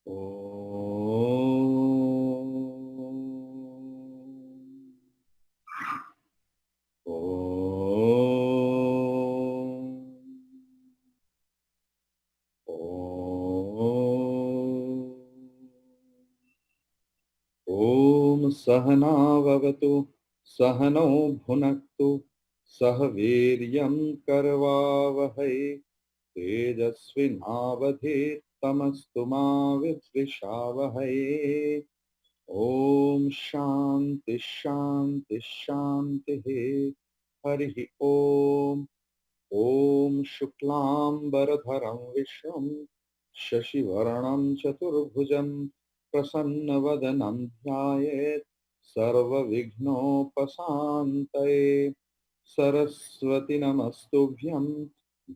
Om Sahana Vavatu Sahano Bhunaktu Sahaviryam Karvavahai Tejasvinavadhe Tamastu Ma Vidvishavahai. Om Shanti Shanti Shanti Harihi Om. Om Shuklam Baradharam Vishram Shashivaranam Chaturbhujam Prasanna Dhyayet Sarva Vignopasantaye Saraswati Namastubhyam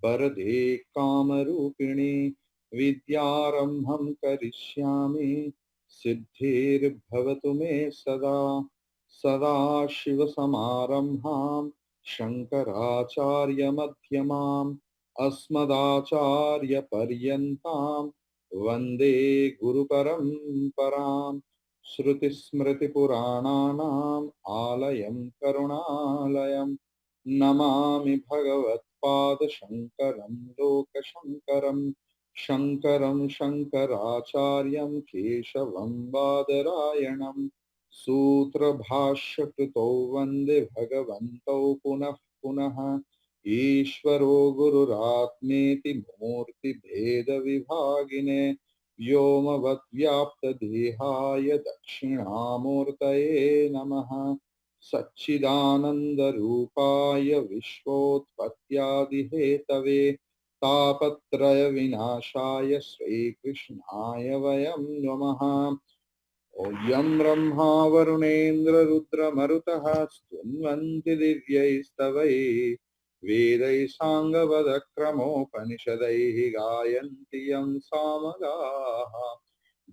Barade Kamarupini Vidyarambham Karishyami Siddhir Bhavatu Me Sada Sada Shiva Samarambham Shankaracharya Madhyamam Asmadacharya Paryantam Vande Guru Paramparam Shruti Smriti Purananam Alayam Karunalayam Namami Bhagavat Pada Shankaram Loka Shankaram Shankaram Shankaracharyam Keshavam Badarayanam Sutra Bhashya Krito Vande Bhagavanto Punah Punah Ishvaro Gururatmeti Murti Bheda Vibhagine Vyomavad Vyapta Dehaya Dakshinamurtaye Namaha Satchidananda Rupaya Vishvotpatyadi Hetave Tapatraya Vinashaya Sri Krishnaya Vayam Namaha Yam Brahma Varunendra Rudra Marutaha Stvanvanti Divyaistavai Vedai Sangavada Kramopanishadai Gayanti Yam Samagaha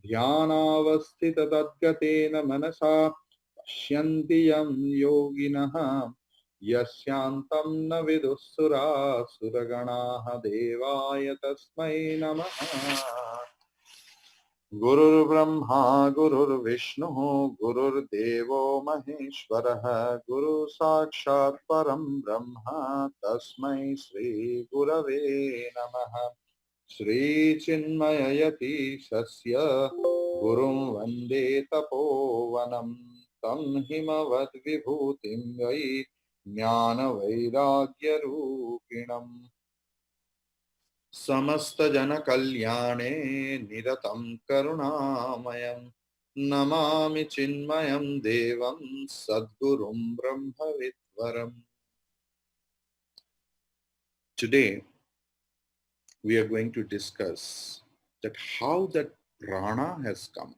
Dhyanavasthita Tadgatena Manasa Pashyanti Yam Yoginaha Yasyantam na Vidussura Suraganaha Devaya Tasmai Namaha Gurur Brahma Gurur Vishnu Gurur Devo Maheshwaraha Guru Sakshat Param Brahma Tasmai Sri Gurave Namaha Sri Chinmayayati Sasya Gurum Vande Tapovanam Tam Himavad Vibhutim Vai Jnana Vairagya Rupinam Samasta Jana Kalyane Niratam Karunamayam Namami Chinmayam Devam Sadgurum Brahmavitvaram. Today we are going to discuss that how that prana has come.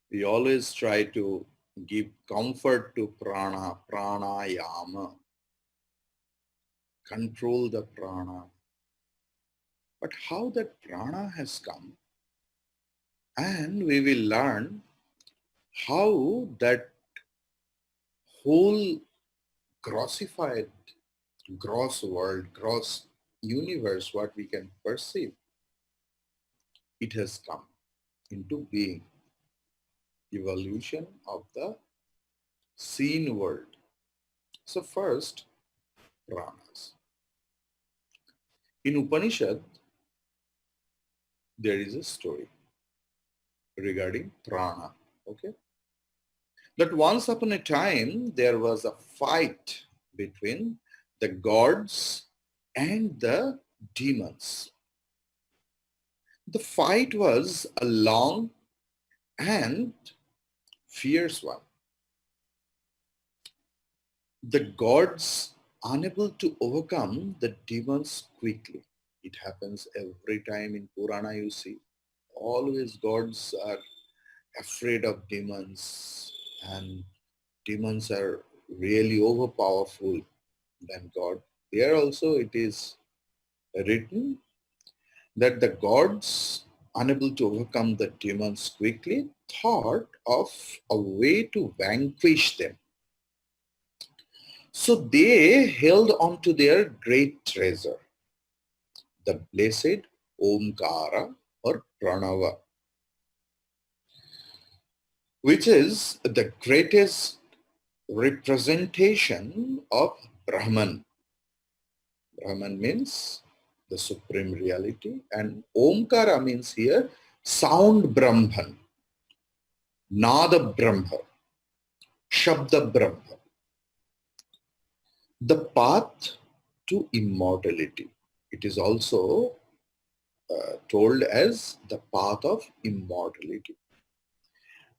We always try to give comfort to prana, pranayama, control the prana. But how that prana has come, and we will learn how that whole grossified, gross world, gross universe, what we can perceive, it has come into being. Evolution of the seen world. So first, pranas. In Upanishad, there is a story regarding prana. Okay, that once upon a time there was a fight between the gods and the demons. The fight was a long and fierce one. The gods unable to overcome the demons quickly. It happens every time in Purana, you see. Always gods are afraid of demons, and demons are really overpowerful than God. There also it is written that the gods, unable to overcome the demons quickly, thought of a way to vanquish them. So they held on to their great treasure, the blessed Omkara or Pranava, which is the greatest representation of Brahman. Brahman means the supreme reality, and Omkara means here sound Brahman, Nada Brahma, Shabda Brahma, the path to immortality. It is also told as the path of immortality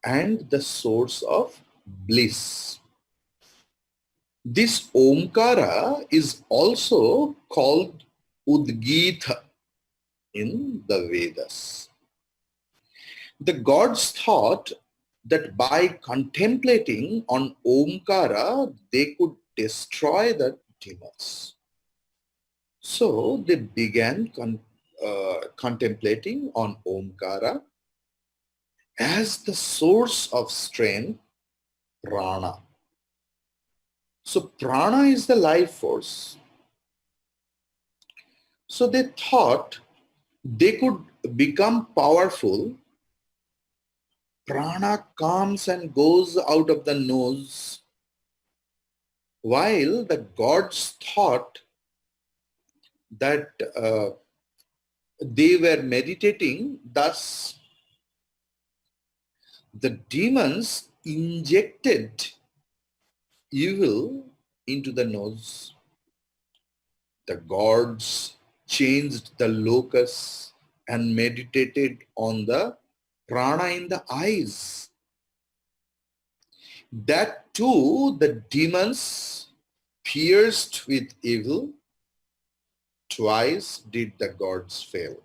and the source of bliss. This Omkara is also called Udgita in the Vedas. The gods thought that by contemplating on Omkara, they could destroy the demons. So they began contemplating on Omkara as the source of strength, prana. So prana is the life force. So they thought they could become powerful. Prana comes and goes out of the nose, while the gods thought that they were meditating. Thus, the demons injected evil into the nose. The gods changed the locus and meditated on the prana in the eyes. That too, the demons pierced with evil. Twice did the gods fail.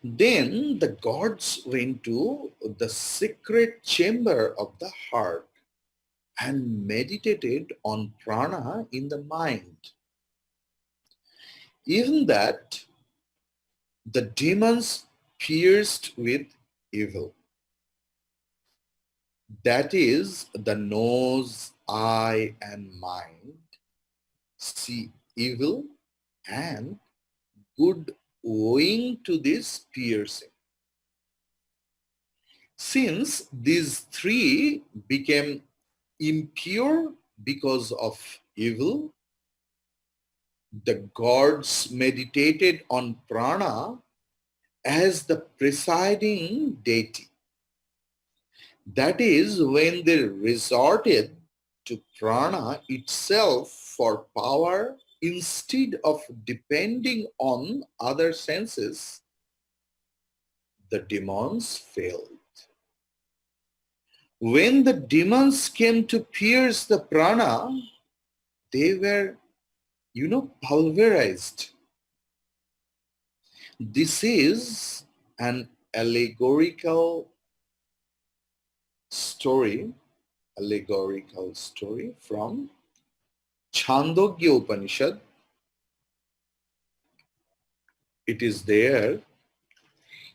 Then the gods went to the secret chamber of the heart and meditated on prana in the mind. Even that, the demons pierced with evil. That is, the nose, eye, and mind see evil and good owing to this piercing. Since these three became impure because of evil, the gods meditated on prana as the presiding deity. That is when they resorted to prana itself for power instead of depending on other senses. The demons failed. When the demons came to pierce the prana, they were, pulverized. This is an allegorical story from Chandogya Upanishad. It is there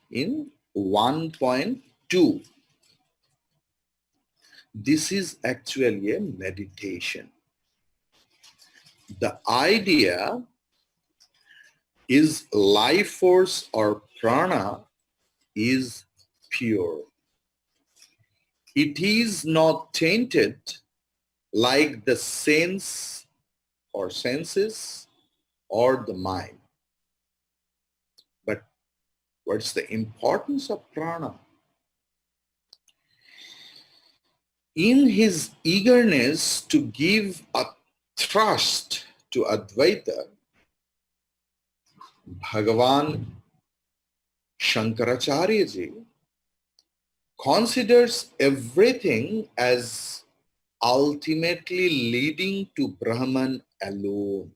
in 1.2. This is actually a meditation. The idea is life force or prana is pure. It is not tainted like the sense or senses or the mind. But what's the importance of prana? In his eagerness to give a thrust to Advaita, Bhagavan Shankaracharya ji considers everything as ultimately leading to Brahman alone.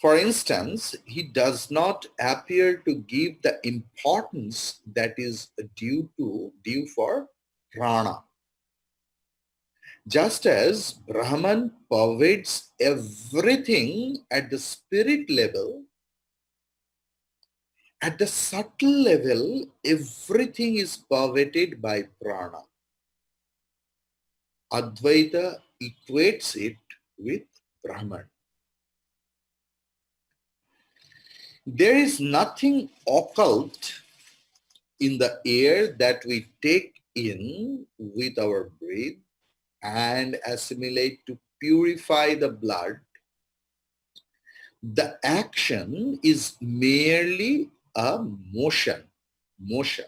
For instance, he does not appear to give the importance that is due for prana. Just as Brahman pervades everything at the spirit level, at the subtle level, everything is pervaded by prana. Advaita equates it with Brahman. There is nothing occult in the air that we take in with our breath and assimilate to purify the blood. The action is merely a motion. Motion.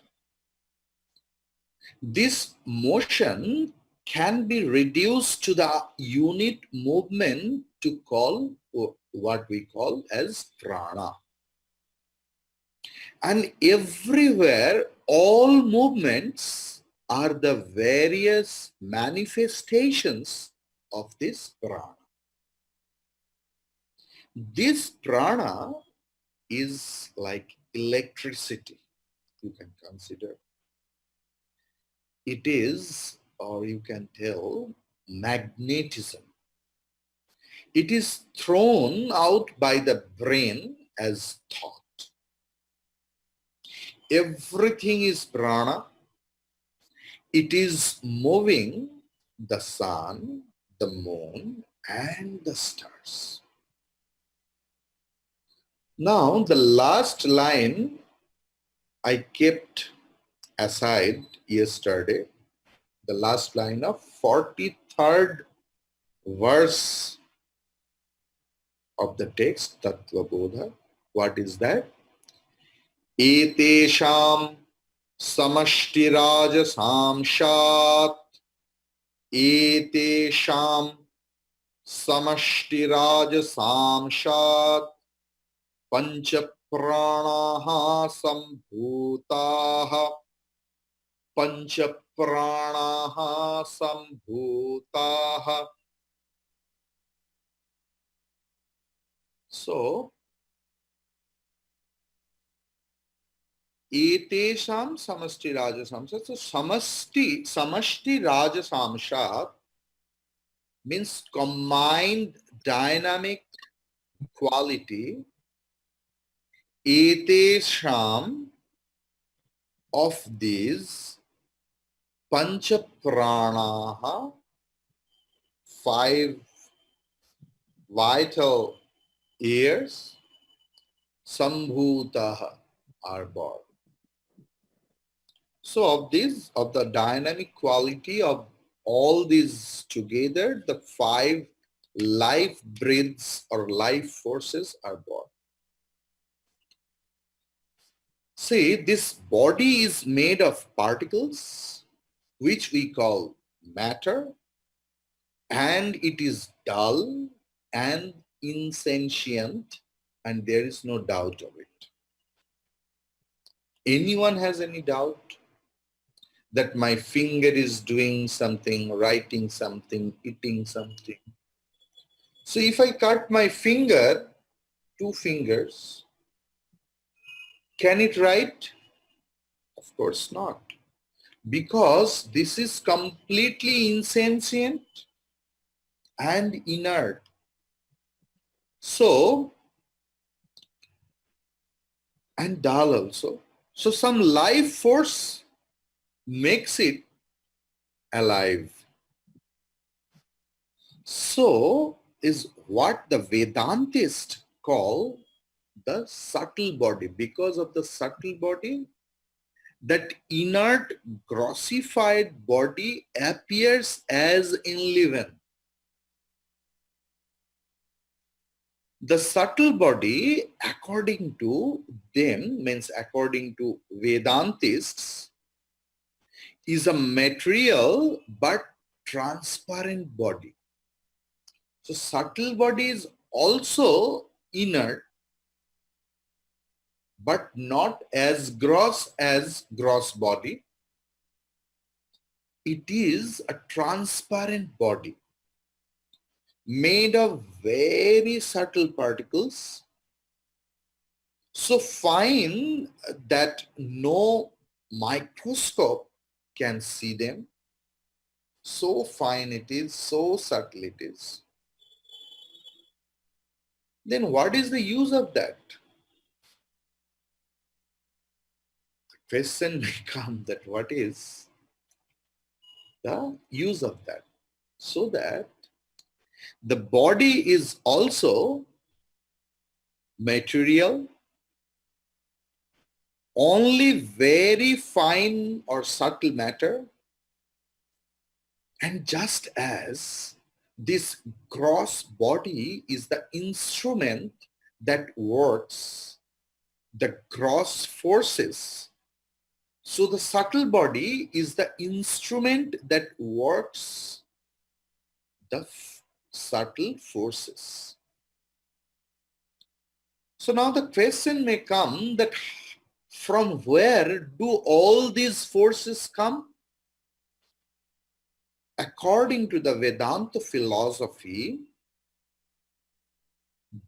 This motion can be reduced to the unit movement to call what we call as prana. And everywhere, all movements are the various manifestations of this prana. This prana is like electricity, you can consider. It is, or you can tell, magnetism. It is thrown out by the brain as thought. Everything is prana. It is moving the sun, the moon, and the stars. Now, the last line I kept aside yesterday, the last line of 43rd verse of the text, Tattva Bodha. What is that? Etesham samashtiraj samshat. Etesham samashtiraj samshat. Pancha pranaha sambhutaha. Pancha pranaha sambhutaha. So, etesham samashti raja samshat. So, samashti raja samshat means combined dynamic quality. Etesham of these pancha pranaha, 5 vital ears, sambhutaha, are born. So of the dynamic quality of all these together, the 5 life breaths or life forces are born. See, this body is made of particles, which we call matter, and it is dull and insentient, and there is no doubt of it. Anyone has any doubt that my finger is doing something, writing something, eating something? So if I cut my finger, 2 fingers, can it write? Of course not. Because this is completely insentient and inert. So, and dull also. So some life force makes it alive. So is what the Vedantists call the subtle body. Because of the subtle body, that inert, grossified body appears as enliven. The subtle body, according to them, means according to Vedantists, is a material but transparent body. So subtle body is also inert, but not as gross body. It is a transparent body made of very subtle particles, so fine that no microscope can see them. So fine it is, so subtle it is. Then what is the use of that? The question may come that what is the use of that? So that the body is also material only very fine or subtle matter. And just as this gross body is the instrument that works the gross forces, so the subtle body is the instrument that works the subtle forces. So now the question may come that from where do all these forces come? According to the Vedanta philosophy,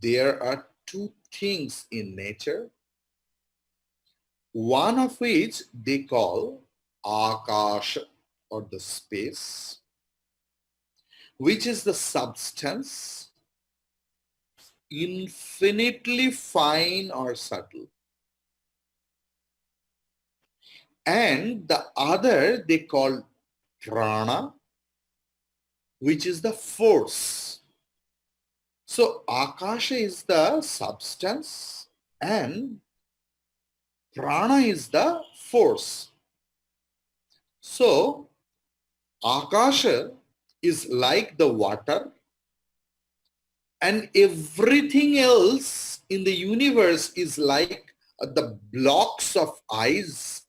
there are two things in nature, one of which they call Akasha or the space, which is the substance, infinitely fine or subtle. And the other they call prana, which is the force. So Akasha is the substance and prana is the force. So Akasha is like the water, and everything else in the universe is like the blocks of ice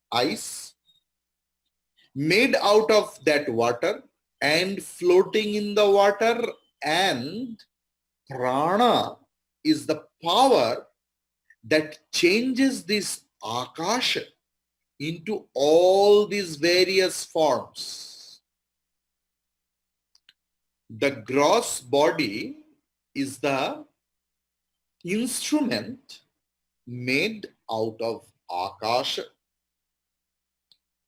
made out of that water and floating in the water, and prana is the power that changes this akasha into all these various forms. The gross body is the instrument made out of akasha.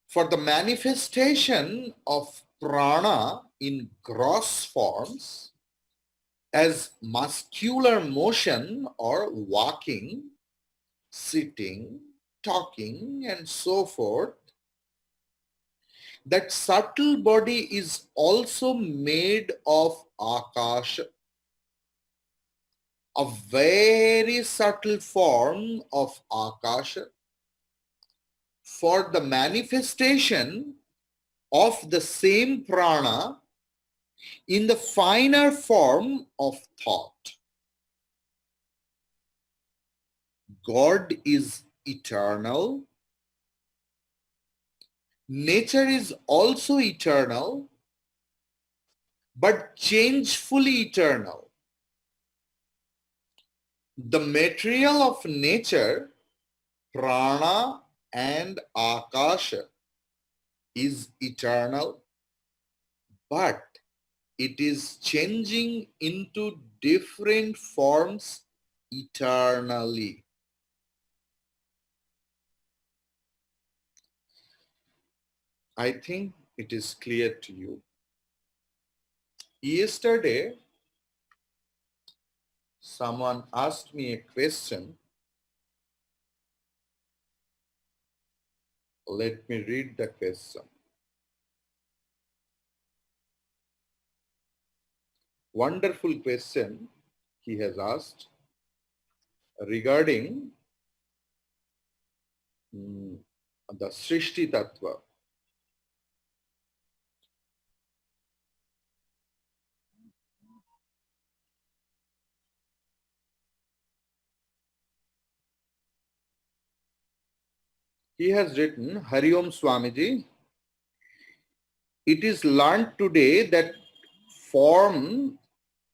For the manifestation of prana in gross forms as muscular motion or walking, sitting, talking, and so forth, that subtle body is also made of akasha, a very subtle form of akasha, for the manifestation of the same prana in the finer form of thought. God is eternal. Nature is also eternal, but changefully eternal. The material of nature, prana and akasha, is eternal, but it is changing into different forms eternally. I think it is clear to you. Yesterday, someone asked me a question. Let me read the question. Wonderful question he has asked regarding the Srishti Tattva. He has written, Hari Om Swamiji, it is learned today that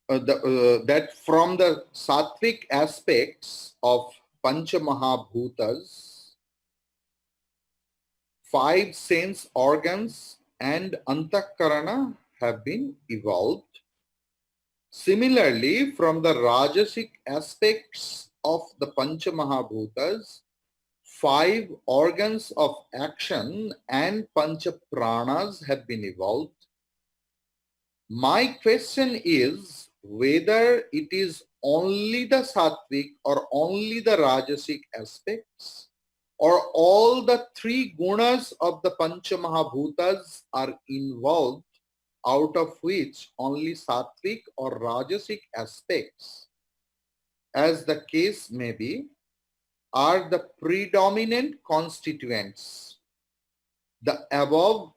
that from the sattvic aspects of Pancha Mahabhutas, 5 sense organs and Antakarana have been evolved. Similarly, from the Rajasic aspects of the Pancha Mahabhutas, 5 organs of action and Pancha Pranas have been evolved. My question is whether it is only the sattvic or only the rajasic aspects, or all the 3 gunas of the Pancha Mahabhutas are involved, out of which only sattvic or rajasic aspects, as the case may be, are the predominant constituents. The above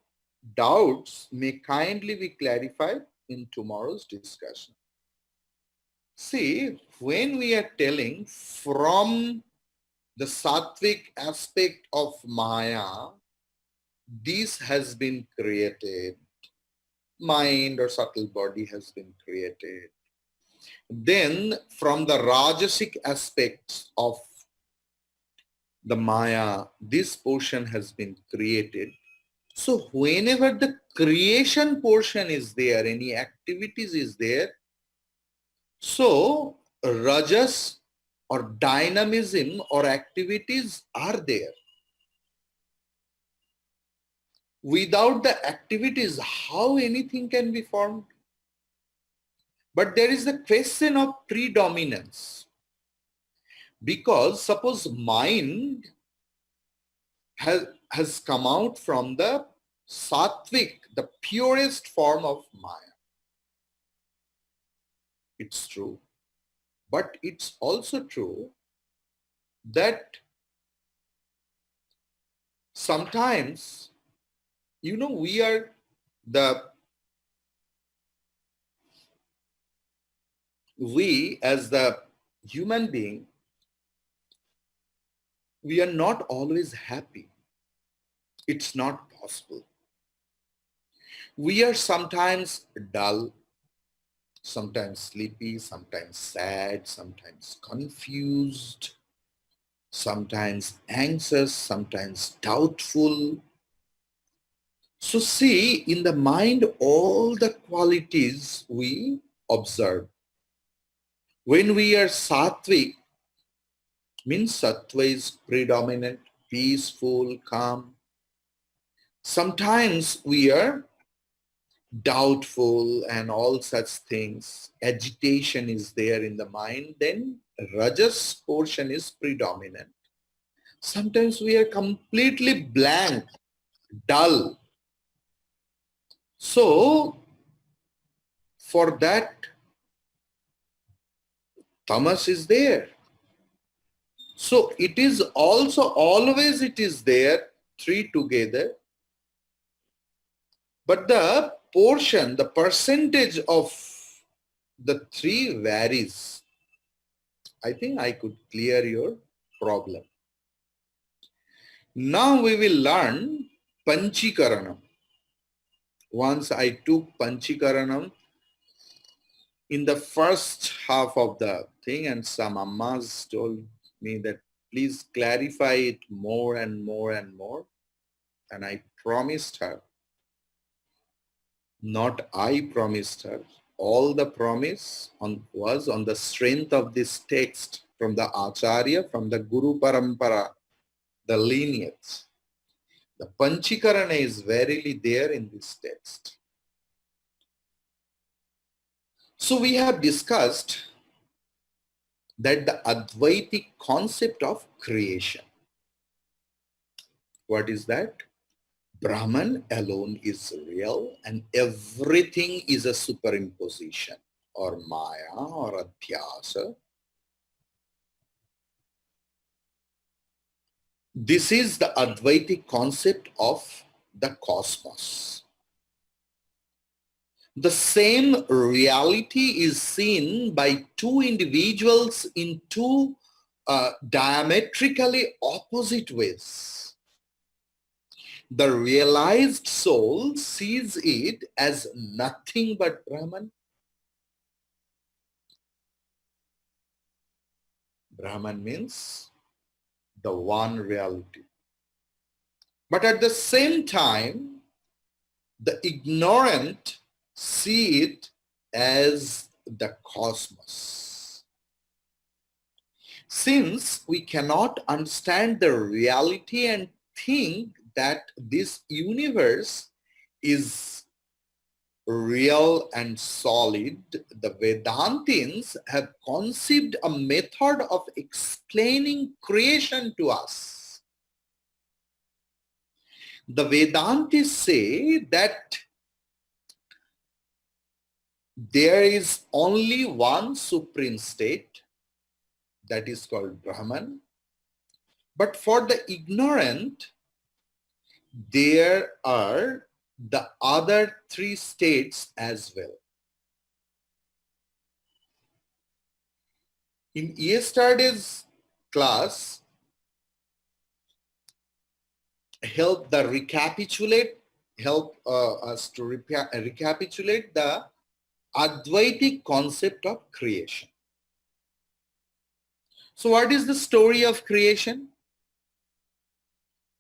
doubts may kindly be clarified in tomorrow's discussion. See, when we are telling from the sattvic aspect of Maya, this has been created, mind or subtle body has been created. Then from the Rajasic aspects of the Maya, this portion has been created. So whenever the creation portion is there, any activities is there, so Rajas or dynamism or activities are there. Without the activities, how anything can be formed? But there is the question of predominance. Because suppose mind has come out from the sattvic, the purest form of Maya. It's true. But it's also true that sometimes, we are we as the human being, we are not always happy. It's not possible. We are sometimes dull, sometimes sleepy, sometimes sad, sometimes confused, sometimes anxious, sometimes doubtful. So see, in the mind, all the qualities we observe. When we are sattvic, means sattva is predominant, peaceful, calm. Sometimes we are doubtful and all such things. Agitation is there in the mind. Then rajas portion is predominant. Sometimes we are completely blank, dull. So for that, tamas is there. So it is also always it is there, three together. But the portion, the percentage of the three varies. I think I could clear your problem. Now we will learn Panchikaranam. Once I took Panchikaranam in the first half of the thing, and some ammas told me that please clarify it more and more and more. And I promised her, not I promised her, all the promise was on the strength of this text from the Acharya, from the Guru Parampara, the lineage. The Panchikarana is verily there in this text. So we have discussed that the Advaitic concept of creation. What is that? Brahman alone is real and everything is a superimposition or Maya or Adhyasa. This is the Advaitic concept of the cosmos. The same reality is seen by two individuals in two diametrically opposite ways. The realized soul sees it as nothing but Brahman. Brahman means the one reality. But at the same time, the ignorant see it as the cosmos. Since we cannot understand the reality and think that this universe is real and solid, the Vedantins have conceived a method of explaining creation to us. The Vedantis say that there is only one supreme state, that is called Brahman, But for the ignorant, there are the other three states as well. In yesterday's class, help us to recapitulate the Advaitic concept of creation. So what is the story of creation?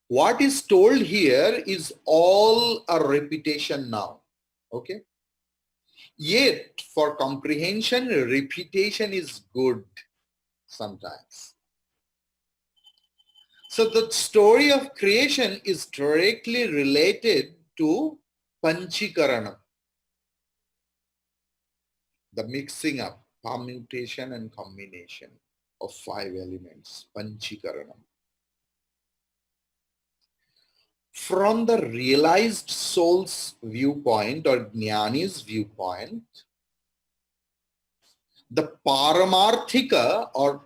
What is told here is all a repetition now. Okay? Yet, for comprehension, repetition is good sometimes. So the story of creation is directly related to Panchikaranam, the mixing up, permutation and combination of 5 elements, Panchikaranam. From the realized soul's viewpoint or Jnani's viewpoint, the Paramarthika or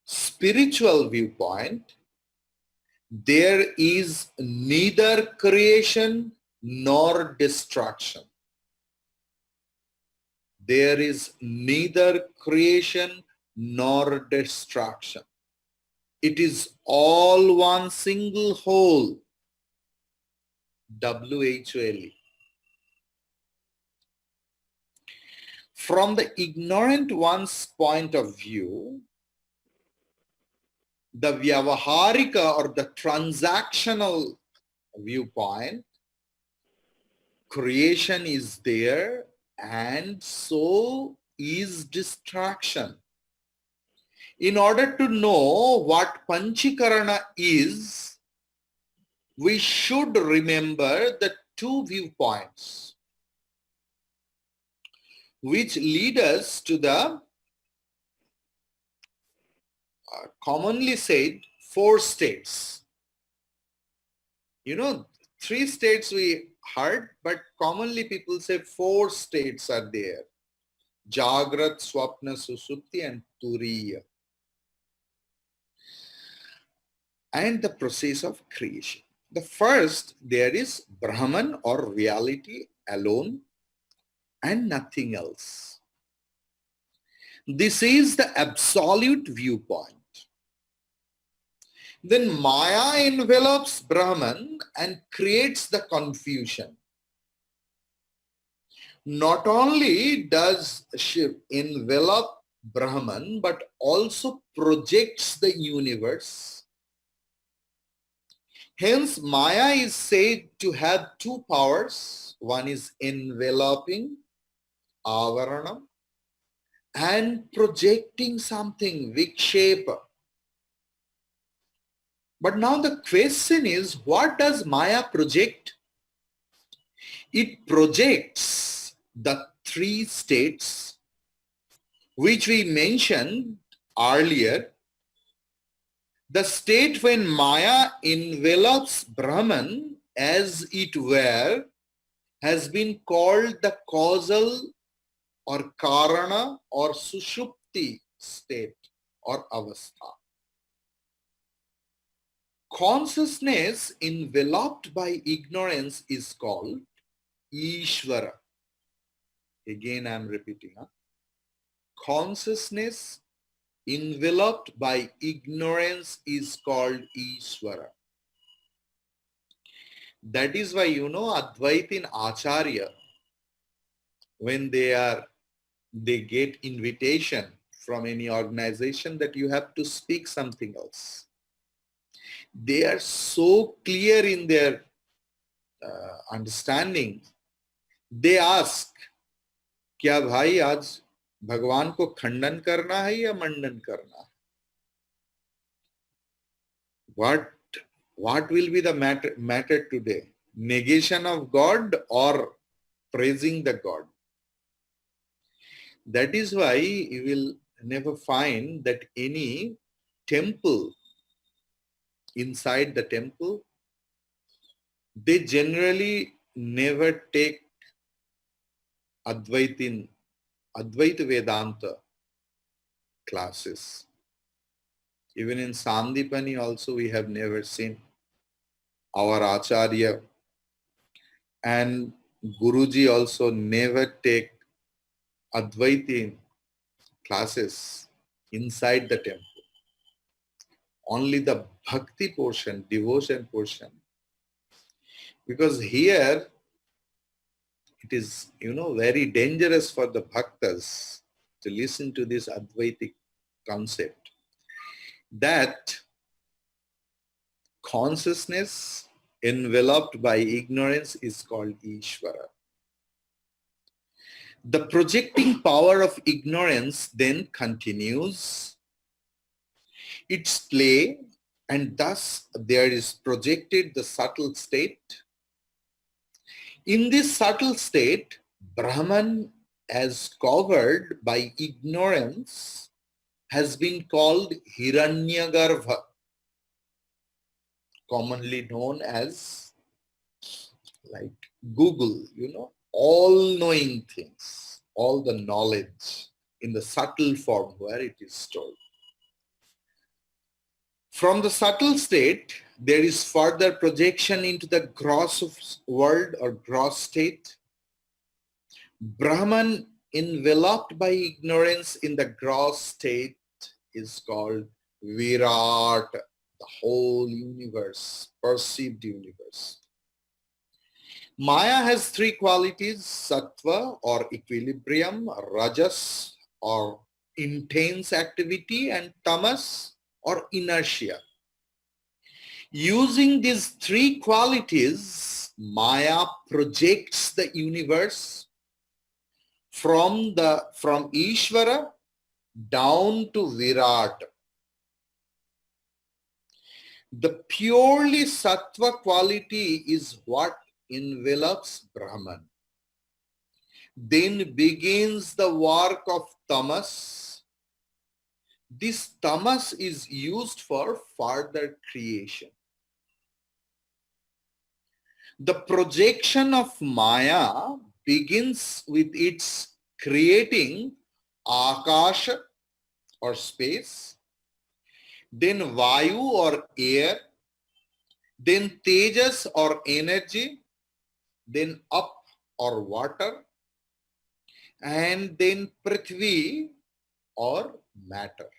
spiritual viewpoint, there is neither creation nor destruction. There is neither creation nor destruction. It is all one single whole. W-H-O-L-E. From the ignorant one's point of view, the Vyavaharika or the transactional viewpoint, creation is there and so is destruction. In order to know what Panchikarana is, we should remember the two viewpoints which lead us to the commonly said 4 states. You know, 3 states we heard, but commonly people say 4 states are there. Jagrat, Swapna, Susupti and Turiya. And the process of creation. The first, there is Brahman or reality alone and nothing else. This is the absolute viewpoint. Then Maya envelops Brahman and creates the confusion. Not only does she envelop Brahman, but also projects the universe. Hence, Maya is said to have 2 powers. One is enveloping, avarana, and projecting something, vikshepa. But now the question is, what does Maya project? It projects the 3 states which we mentioned earlier. The state when Maya envelops Brahman as it were has been called the causal or karana or sushupti state or avastha. Consciousness enveloped by ignorance is called Ishvara. Again, I am repeating. Consciousness enveloped by ignorance is called Ishvara. That is why, you know, Advaitin Acharya, when they get invitation from any organization that you have to speak something else, they are so clear in their understanding. They ask, क्या भाई आज भगवान को खंडन करना है या मंडन करना है? What will be the matter today? Negation of God or praising the God? That is why you will never find that any temple, inside the temple, they generally never take Advaita Vedanta classes. Even in Sandipani also we have never seen our Acharya and Guruji also never take Advaiti classes inside the temple. Only the bhakti portion, devotion portion. Because here it is, very dangerous for the bhaktas to listen to this Advaitic concept that consciousness enveloped by ignorance is called Ishvara. The projecting power of ignorance then continues its play, and thus there is projected the subtle state. In this subtle state, Brahman, as covered by ignorance, has been called Hiranyagarbha, commonly known as like Google, all knowing things, all the knowledge in the subtle form where it is stored. From the subtle state, there is further projection into the gross world or gross state. Brahman, enveloped by ignorance in the gross state, is called Virat, the whole universe, perceived universe. Maya has three qualities: sattva or equilibrium, rajas or intense activity, and tamas or inertia. Using these three qualities, Maya projects the universe from Ishvara down to Virat. The purely sattva quality is what envelops Brahman. Then begins the work of tamas. This tamas is used for further creation. The projection of Maya begins with its creating Akasha or space, then Vayu or air, then Tejas or energy, then up or water, and then Prithvi or matter.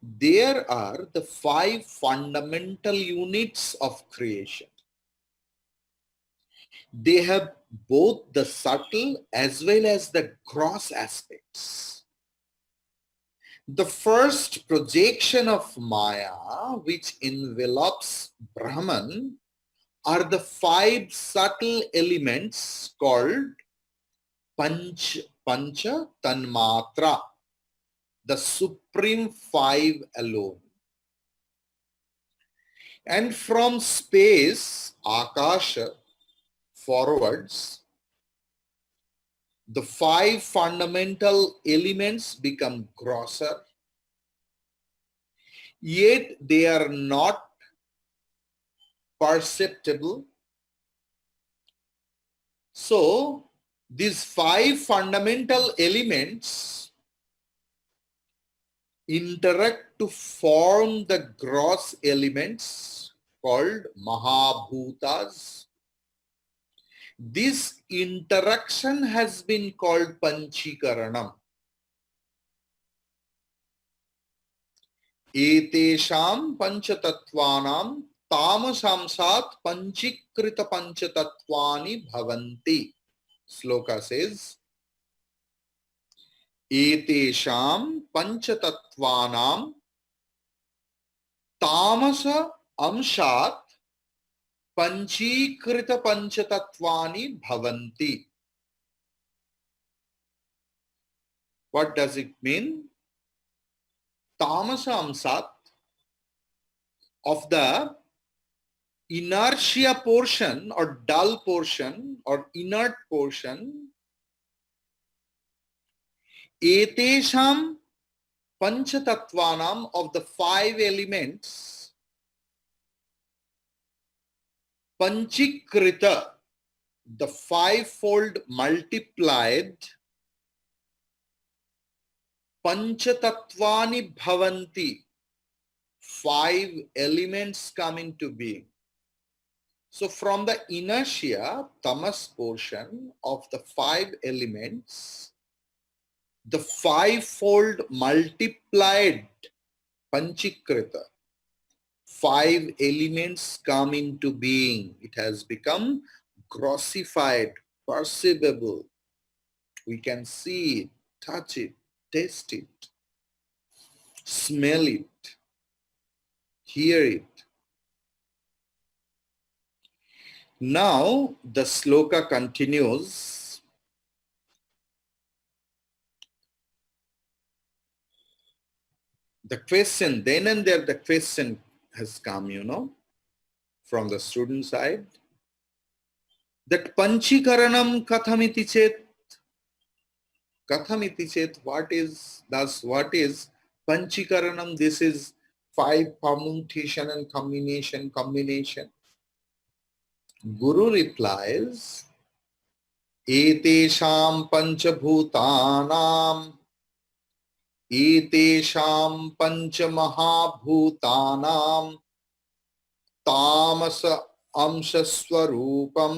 There are the 5 fundamental units of creation. They have both the subtle as well as the gross aspects. The first projection of Maya, which envelops Brahman, are the 5 subtle elements called Pancha Tanmatra, the supreme 5 alone. And from space, Akasha, forwards, the 5 fundamental elements become grosser, yet they are not perceptible. So, these 5 fundamental elements interact to form the gross elements called Mahabhutas. This interaction has been called Panchikaranam. Etesham panchatattvanam tamasamsat panchikrita panchatatvani bhavanti. Sloka says, Etesham panchatattvanam tamasa amshat Panchikrita panchatatvani bhavanti. What does it mean? Tamasa amsat, of the inertia portion or dull portion or inert portion, etesham panchatattvanam, of the 5 elements, Panchikrita, the 5-fold multiplied, Panchatatvani bhavanti. 5 elements come into being. So from the inertia, tamas portion of the 5 elements, the fivefold multiplied panchikrita, 5 elements come into being. It has become grossified, perceivable. We can see it, touch it, taste it, smell it, hear it. Now the sloka continues. The question, then and there the question has come, from the student side, that panchikaranam kathamiti chet, what is panchikaranam? This is 5 permutation and combination. Guru replies, etesham panchabhutanam, etesham panchamahabhutanam, tamasa amsaswarupam,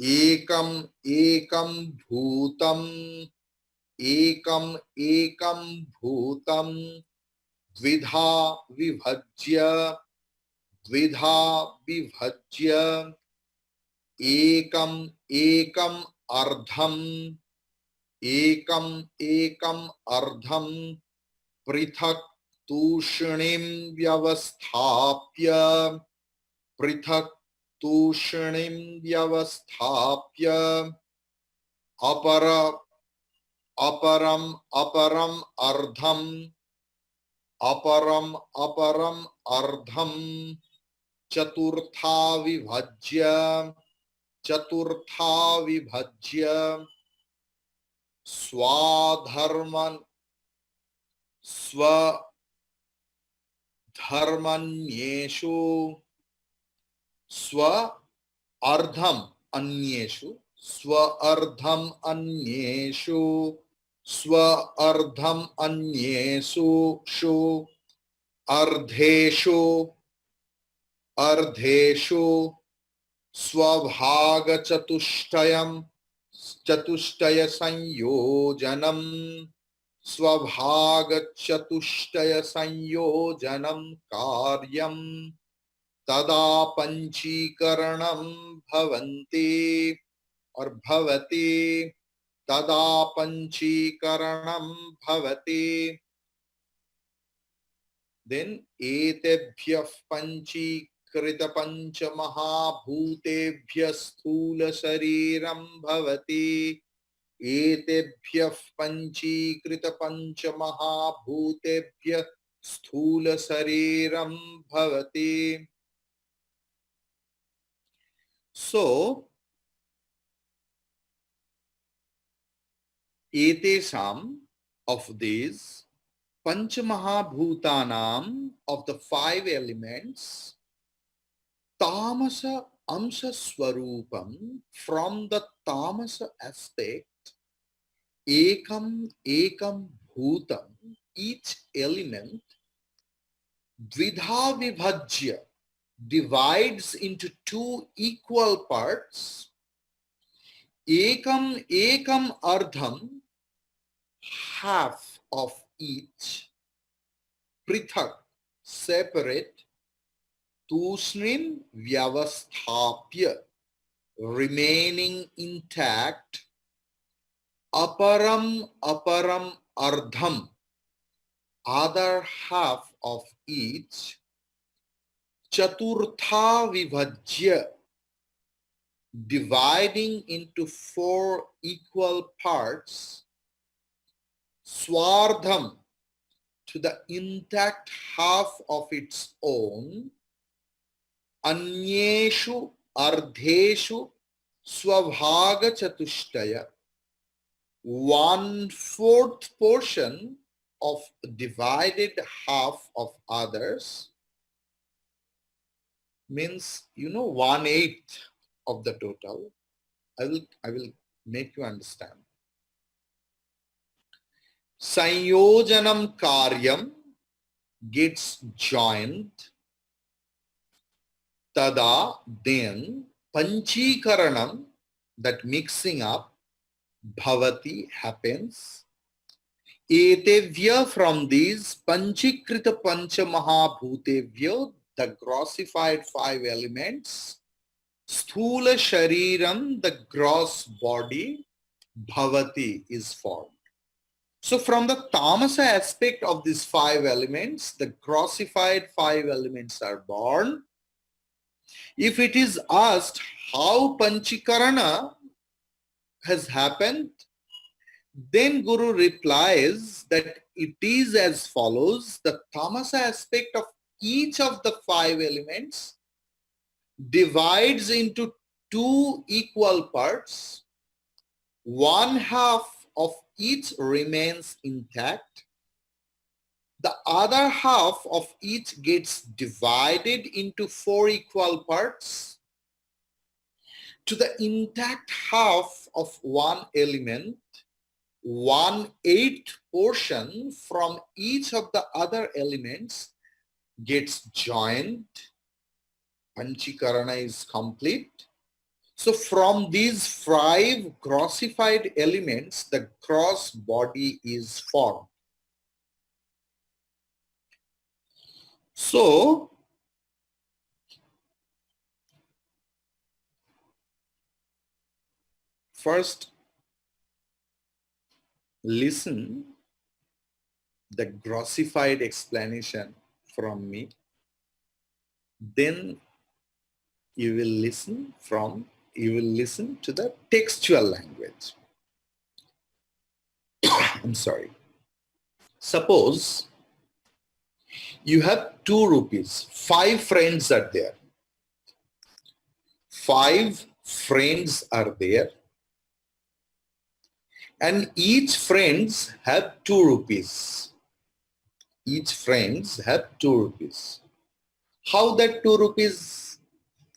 ekam bhutam dvidha vibhajya ekam ardham prithak tushnim vyavasthapya aparam ardham chaturtha vibhajya swadharmanyeshu ardheshu swabhaga sanyojanam karyam tada panchikaranam bhavanti or bhavati, tada panchikaranam bhavati. Then etebhyah panchikrita panchamahabhutebhyah sthula shariram bhavati, etebhyah panchikrita panchamahabhutebhyah sthula shariram bhavati. So etesham, of these, panchamahabhutanam, of the 5 elements, tamasa amsa swarupam, from the tamasa aspect, ekam bhutam, each element, dvidha vibhajya, divides into 2 equal parts, ekam ardham, half of each, prithak, separate, tushnim vyavasthapya, remaining intact, aparam ardham, other half of each, chaturtha vibhajya, dividing into 4 equal parts, swardham, to the intact half of its own, anyeshu ardheshu swabhaga chatushtaya, 1/4 portion of divided half of others, means 1/8 of the total, I will make you understand. Sanyojanam karyam gets joined, tada, then panchikaranam, that mixing up, bhavati, happens. Etevya, from these panchikrita pancha mahabhutevya, the grossified five elements, sthula shariram, the gross body, bhavati, is formed. So from the tamasa aspect of these five elements, the grossified five elements are born. If it is asked how panchikarana has happened, then Guru replies that it is as follows. The tamasa aspect of each of the five elements divides into two equal parts. One half of each remains intact. The other half of each gets divided into four equal parts. To the intact half of one element, 1/8 portion from each of the other elements gets joined. Panchikarana is complete. So from these five grossified elements, the gross body is formed. So first listen the grossified explanation from me, then you will listen to the textual language. I'm sorry. Suppose you have 2 rupees, 5 friends are there. 5 friends are there, and each friends have 2 rupees. Each friends have 2 rupees. How that 2 rupees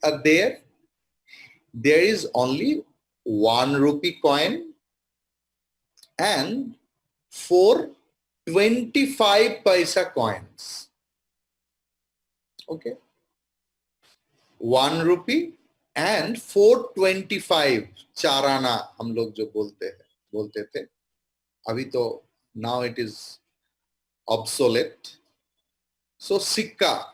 are there? There is only 1 rupee coin and 4 25 paisa coins. Okay, 1 rupee and 425 चाराना हम लोग जो बोलते थे, अभी तो now it is obsolete. So सिक्का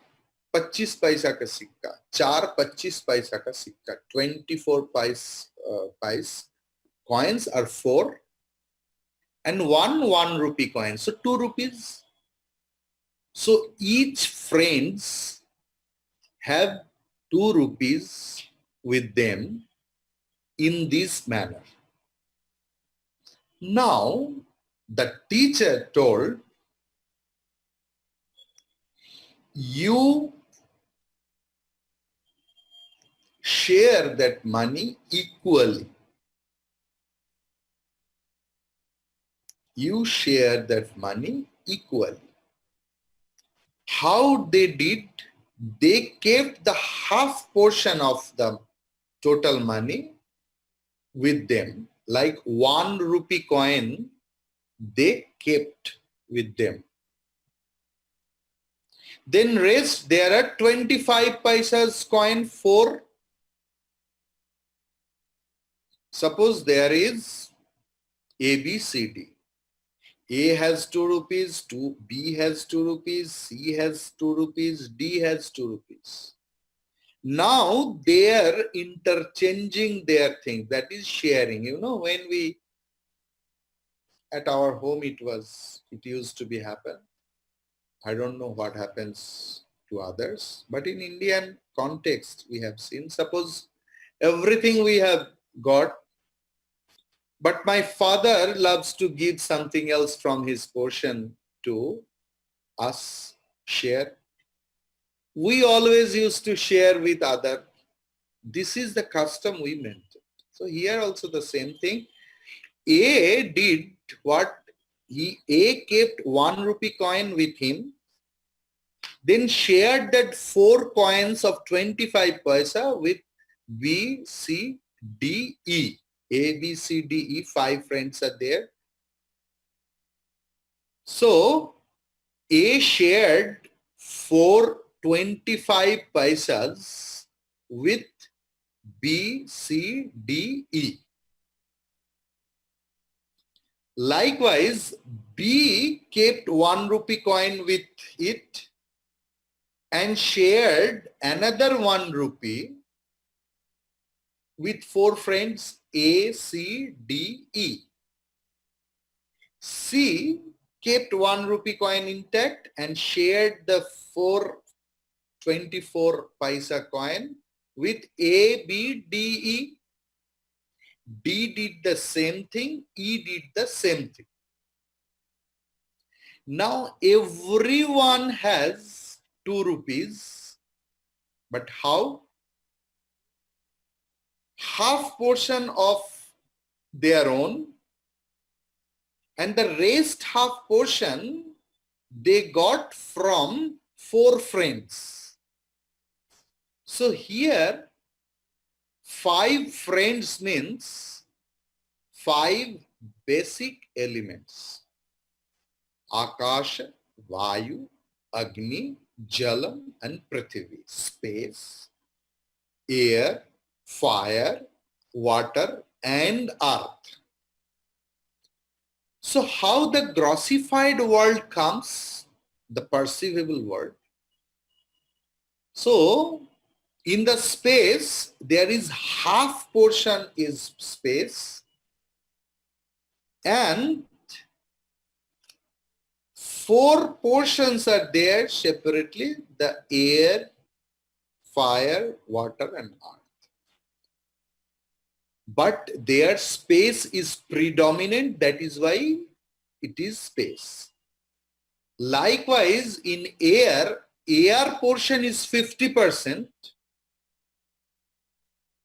25 पैसा का सिक्का, 4 25 पैसा का सिक्का, 24 pice coins are 4 and 1 rupee coin, so 2 rupees. So each friends have 2 rupees with them in this manner. Now the teacher told, you share that money equally. You share that money equally. How they did? They kept the half portion of the total money with them, like 1 rupee coin they kept with them. Then rest, there are 25 paisas coin, 4. Suppose there is A, B, C, D. A has 2 rupees, B has 2 rupees, C has 2 rupees, D has 2 rupees. Now they are interchanging their things, that is sharing. You know, when we, at our home, it used to be happen. I don't know what happens to others, but in Indian context, we have seen, suppose everything we have got, but my father loves to give something else from his portion to us, share. We always used to share with other. This is the custom we maintain. So here also the same thing. A did what? A kept 1 rupee coin with him, then shared that 4 coins of 25 paisa with B, C, D, E. A, B, C, D, E, 5 friends are there. So A shared 425 paisas with B, C, D, E. Likewise, B kept 1 rupee coin with it and shared another 1 rupee with 4 friends A, C, D, E. C kept 1 rupee coin intact and shared the 424 paisa coin with A, B, D, E. D did the same thing, E did the same thing. Now everyone has 2 rupees, but how? Half portion of their own and the rest half portion they got from 4 friends. So here 5 friends means 5 basic elements. Akasha, Vayu, Agni, Jalam and Prithvi. Space, air, fire, water and earth. So how the grossified world comes? The perceivable world. So in the space, there is half portion is space and 4 portions are there separately, the air, fire, water and earth. But their space is predominant, that is why it is space. Likewise, in air portion is 50%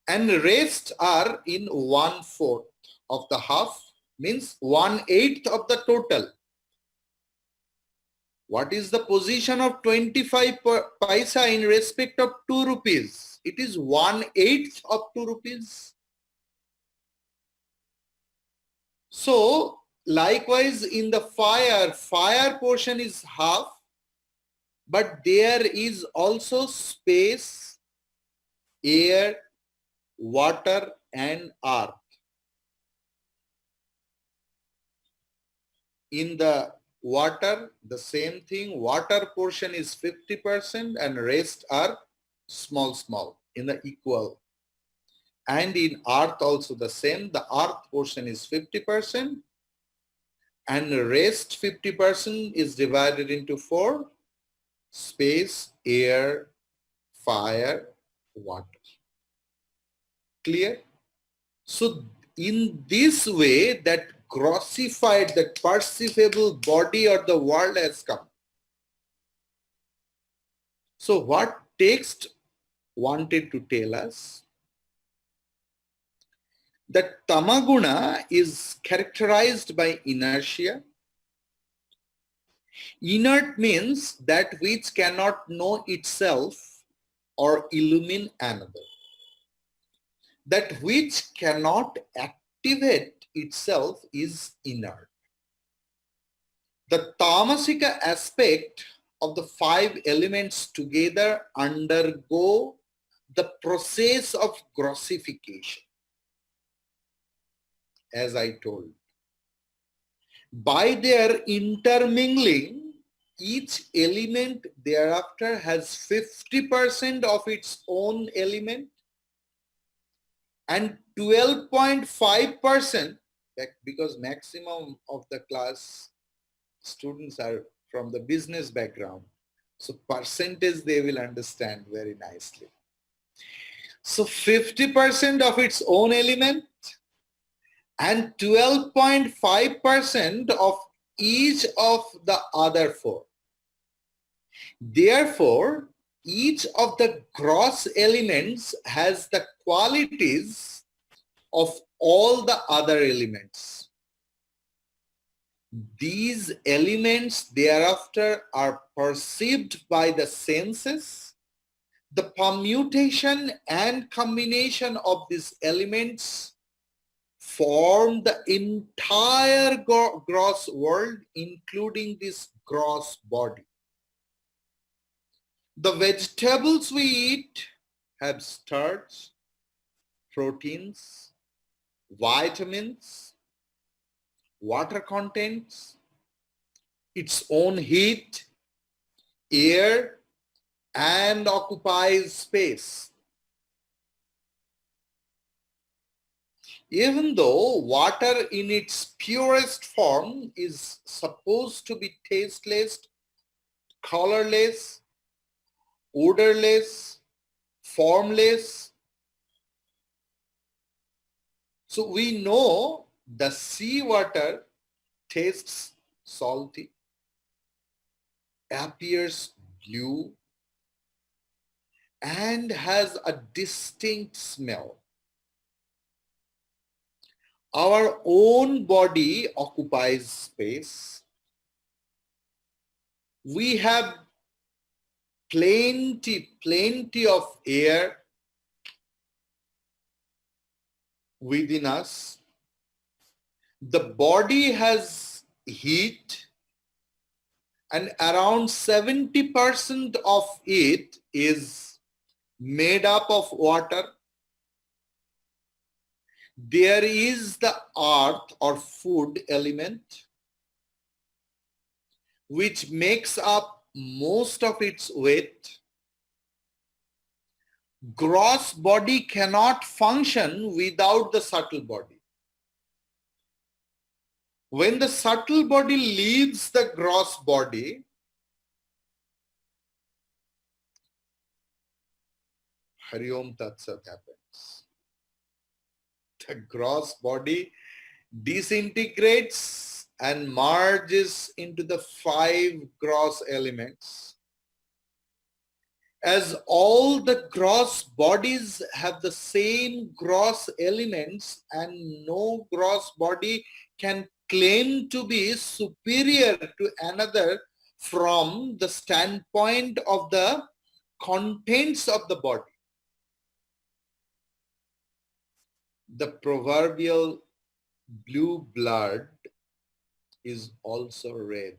and rest are in 1/4 of the half, means 1/8 of the total. What is the position of 25 paisa in respect of 2 rupees? It is 1/8 of 2 rupees. So likewise in the fire portion is half, but there is also space, air, water and earth. In the water, the same thing, water portion is 50% and rest are small in the equal. And in earth also the same, the earth portion is 50% and rest 50% is divided into 4, space, air, fire, water. Clear? So in this way that grossified, that perceivable body or the world has come. So what text wanted to tell us? That tamaguna is characterized by inertia. Inert means that which cannot know itself or illumine another. That which cannot activate itself is inert. The tamasika aspect of the 5 elements together undergo the process of grossification, as I told. By their intermingling, each element thereafter has 50% of its own element and 12.5%, because maximum of the class students are from the business background. So percentage they will understand very nicely. So 50% of its own element and 12.5% of each of the other 4. Therefore, each of the gross elements has the qualities of all the other elements. These elements thereafter are perceived by the senses. The permutation and combination of these elements form the entire gross world, including this gross body. The vegetables we eat have starch, proteins, vitamins, water contents, its own heat, air, and occupies space. Even though water in its purest form is supposed to be tasteless, colorless, odorless, formless, so we know the seawater tastes salty, appears blue, and has a distinct smell. Our own body occupies space. We have plenty of air within us. The body has heat, and around 70% of it is made up of water. There is the earth or food element, which makes up most of its weight. Gross body cannot function without the subtle body. When the subtle body leaves the gross body, Hari Om Tat Sat happens. The gross body disintegrates and merges into the 5 gross elements. As all the gross bodies have the same gross elements and no gross body can claim to be superior to another from the standpoint of the contents of the body. The proverbial blue blood is also red.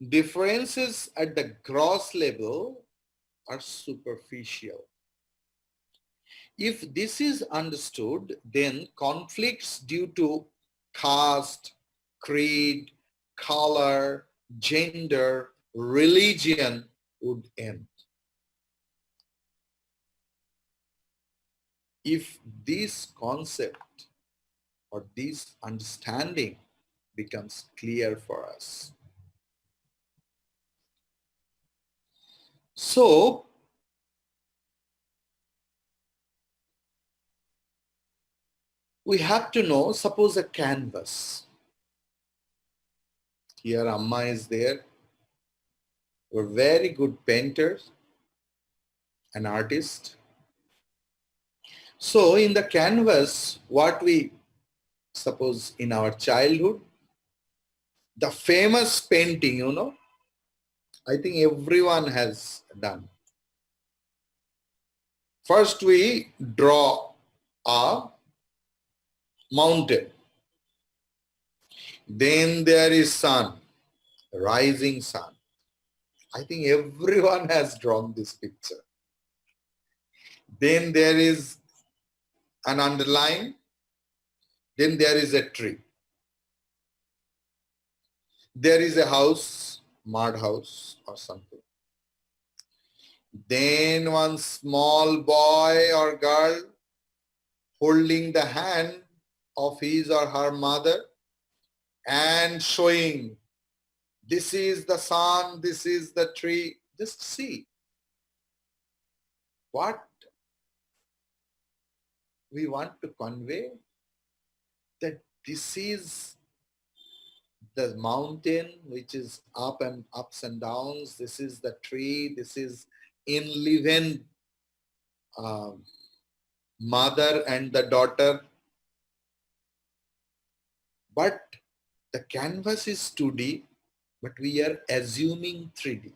Differences at the gross level are superficial. If this is understood, then conflicts due to caste, creed, color, gender, religion would end. If this concept or this understanding becomes clear for us. So, we have to know, suppose a canvas. Here Amma is there. We're very good painters, an artist. So in the canvas, what we suppose in our childhood, the famous painting, I think everyone has done. First we draw a mountain. Then there is sun, rising sun. I think everyone has drawn this picture. Then there is an underline. Then there is a tree. There is a house, mud house or something. Then one small boy or girl holding the hand of his or her mother and showing, this is the sun, this is the tree. Just see what we want to convey, that this is the mountain which is up and ups and downs. This is the tree. This is in living mother and the daughter. But the canvas is 2D, but we are assuming 3D.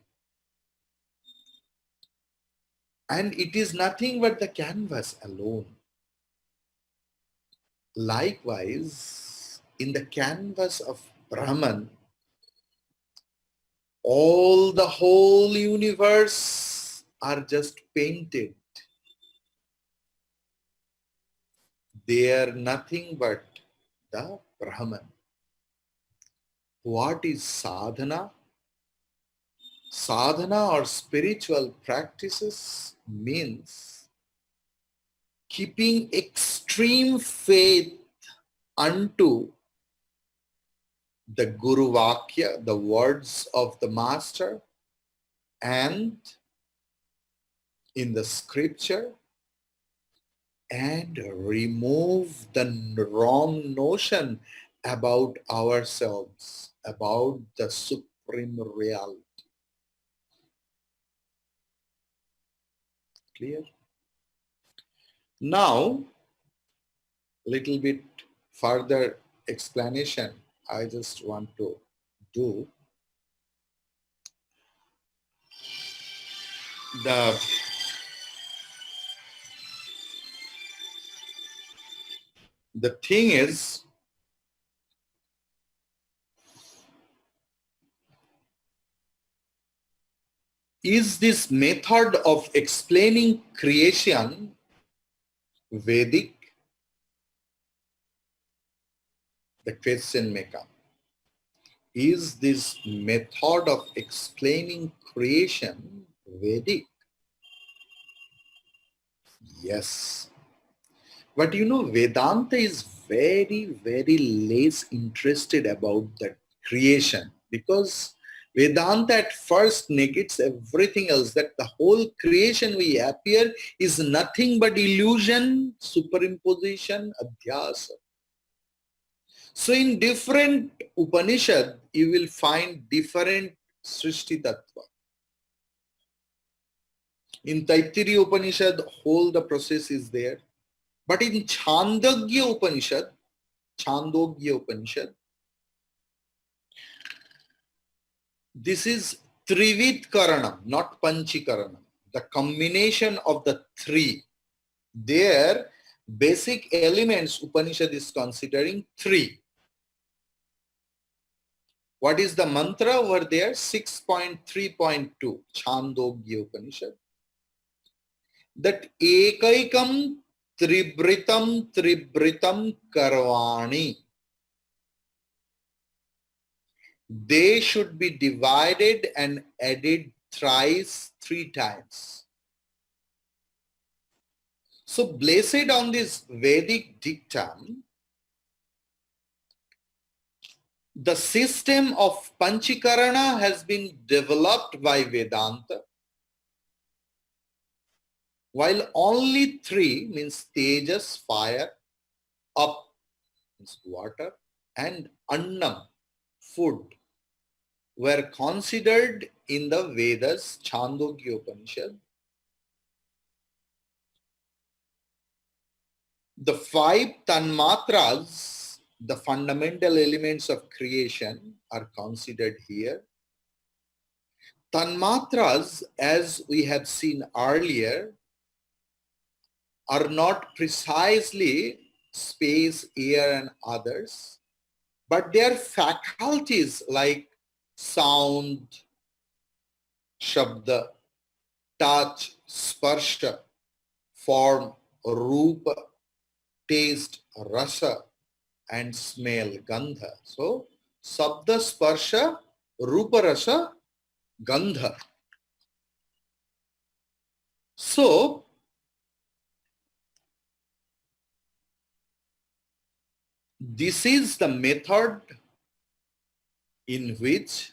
And it is nothing but the canvas alone. Likewise, in the canvas of Brahman, all the whole universe are just painted. They are nothing but the Brahman. What is sadhana? Sadhana or spiritual practices means keeping extreme faith unto the Guru Vakya, the words of the Master, and in the scripture, and remove the wrong notion about ourselves, about the supreme reality. Clear? Now, little bit further explanation I just want to do. The thing is this method of explaining creation Vedic? The question may come. Is this method of explaining creation Vedic? Yes. But you know, Vedanta is very, very less interested about the creation, because Vedanta at first negates everything else, that the whole creation we appear is nothing but illusion, superimposition, adhyasa. So in different Upanishad, you will find different Srishti Tattva. In Taittiriya Upanishad, whole the process is there. But in Chandogya Upanishad, this is Trivid Karanam, not Panchikaranam. The combination of the three. Their basic elements Upanishad is considering three. What is the mantra over there? 6.3.2, Chandogya Upanishad. That Ekaikam Tribritam Karvani. They should be divided and added thrice, 3 times. So based on this Vedic dictum, the system of Panchikarana has been developed by Vedanta, while only 3 means Tejas, fire, up means water, and Annam, food, were considered in the Vedas, Chandogya Upanishad. The 5 Tanmatras, the fundamental elements of creation, are considered here. Tanmatras, as we have seen earlier, are not precisely space, air, and others, but they are faculties like sound, shabda, touch, sparsha, form, rupa, taste, rasa, and smell, gandha. So, sabda, sparsha, rupa, rasa, gandha. So, this is the method in which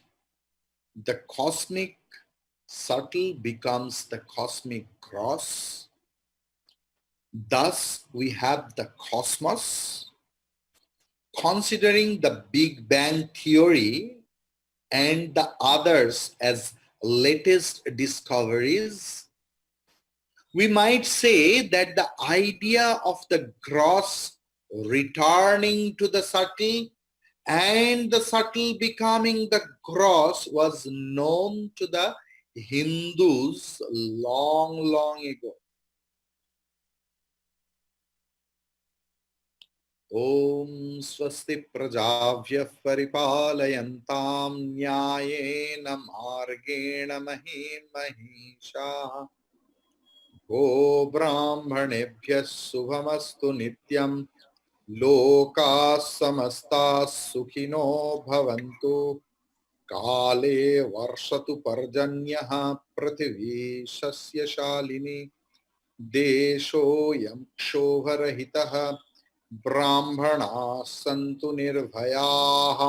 the cosmic subtle becomes the cosmic gross. Thus, we have the cosmos. Considering the Big Bang theory and the others as latest discoveries, we might say that the idea of the gross returning to the subtle and the subtle becoming the gross was known to the Hindus long ago. Om swasti prajabhyah paripalayantam nyayena margena mahim mahisha go brahmanebhyah subhamastu nityam loka samasta sukhino bhavantu काले वर्षतु पर्जन्यः पृथिवी सस्यशालिनी देशोऽयं क्षोभरहितः ब्राह्मणाः सन्तु निर्भयाः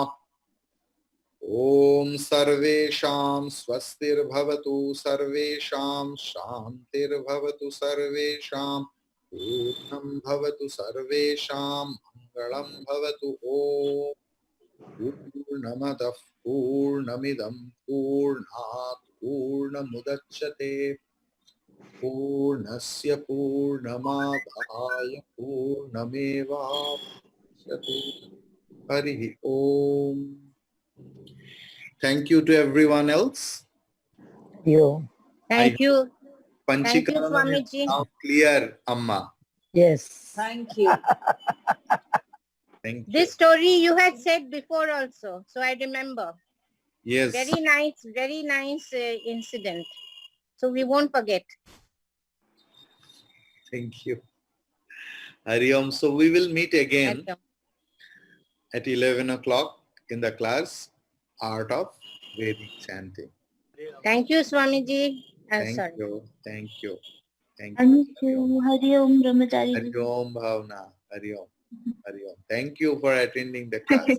ॐ सर्वेषां स्वस्तिर्भवतु सर्वेषां शान्तिर्भवतु सर्वेषां पूर्णं भवतु सर्वेषां मङ्गलं भवतु ॐ पूर्णमदः पूर्णमिदं पूर्णात् पूर्णमुदच्यते पूर्णस्य पूर्णमादाय पूर्णमेवावशिष्यते हरिः ओम. Thank you to everyone else. Thank you. Panchikaranam Thank you, Swamiji. is now clear, Amma. Yes. Thank you. Thank you. This story you had said before also, so I remember. Yes. Very nice incident. So we won't forget. Thank you. Hari Om. So we will meet again at 11 o'clock in the class Art of Vedic Chanting. Thank you, Swamiji. Thank you. Thank you. Hari Om Brahmachari. Hari Om Bhavna. Hari Om. Hari Om. Thank you for attending the class.